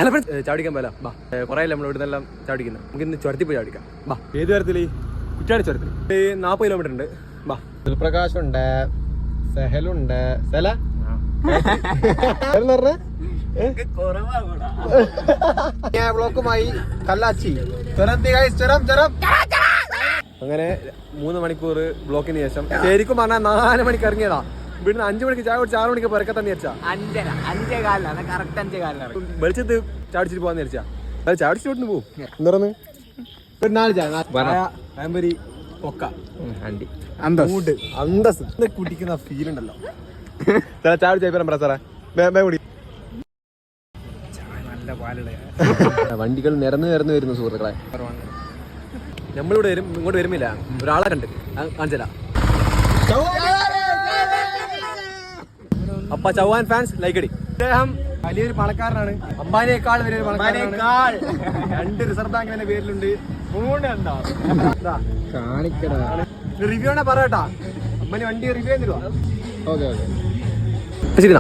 Hello friends, ചാടിക്കാൻ പോലെ ബാ. കുറേ നമ്മൾ ഇവിടെ നിന്നെല്ലാം ചാടിക്കുന്നത്. നമുക്ക് ഇന്ന് ചുരത്തിൽ പോയി ചാടിക്കാം. ബാ. ഏത് ചുരത്തിൽ? കുറ്റാടി ചുരത്തിൽ. 40 കിലോമീറ്റർ ഉണ്ട്. ബാ. പ്രകാശുണ്ട്, സെഹലുണ്ട്. സെല ബ്ലോക്കുമായി കല്ലാച്ചി അങ്ങനെ 3 മണിക്കൂർ ബ്ലോക്കിന് ശേഷം ശരിക്കും പറഞ്ഞാൽ 4 മണിക്ക് ഇറങ്ങിയതാ. ഇവിടുന്ന് 5 മണിക്ക് ചായ കുടിച്ച് 6 മണിക്ക് പെരക്കത്താന്ന് വിചാരിച്ചാ. 5:15 വെളിച്ചത്ത് ചാടിച്ചിട്ട് പോകാന്ന് വിചാരിച്ചാ. അത് ചാടിച്ചിട്ട് പോകും. എന്താ ഒരു 4 ചായ അന്തസ് കുടിക്കുന്ന ഫീൽ ഉണ്ടല്ലോ. ചാടി ചായ സാറേ കുടി. വണ്ടികൾ നിരന്ന് വരുന്നു സുഹൃത്തുക്കളെ. നമ്മളിവിടെ വരും, ഇങ്ങോട്ട് വരുമില്ല. ഒരാളെ കണ്ട് കാണിച്ചല്ല. അപ്പ ചൗഹാൻ ഫാൻസ് ലൈക്ക് അടി. അദ്ദേഹം വലിയൊരു പണക്കാരനാണ്. അംബാനിയേക്കാൾ വലിയൊരു പണക്കാരനാണ്. 2 റിസർവ് ബാങ്കിന്റെ പേരിലുണ്ട്. റിവ്യൂ ആണെ പറയട്ടാ. അമ്മന് വണ്ടി റിവ്യൂ തരുവാ. ശരി.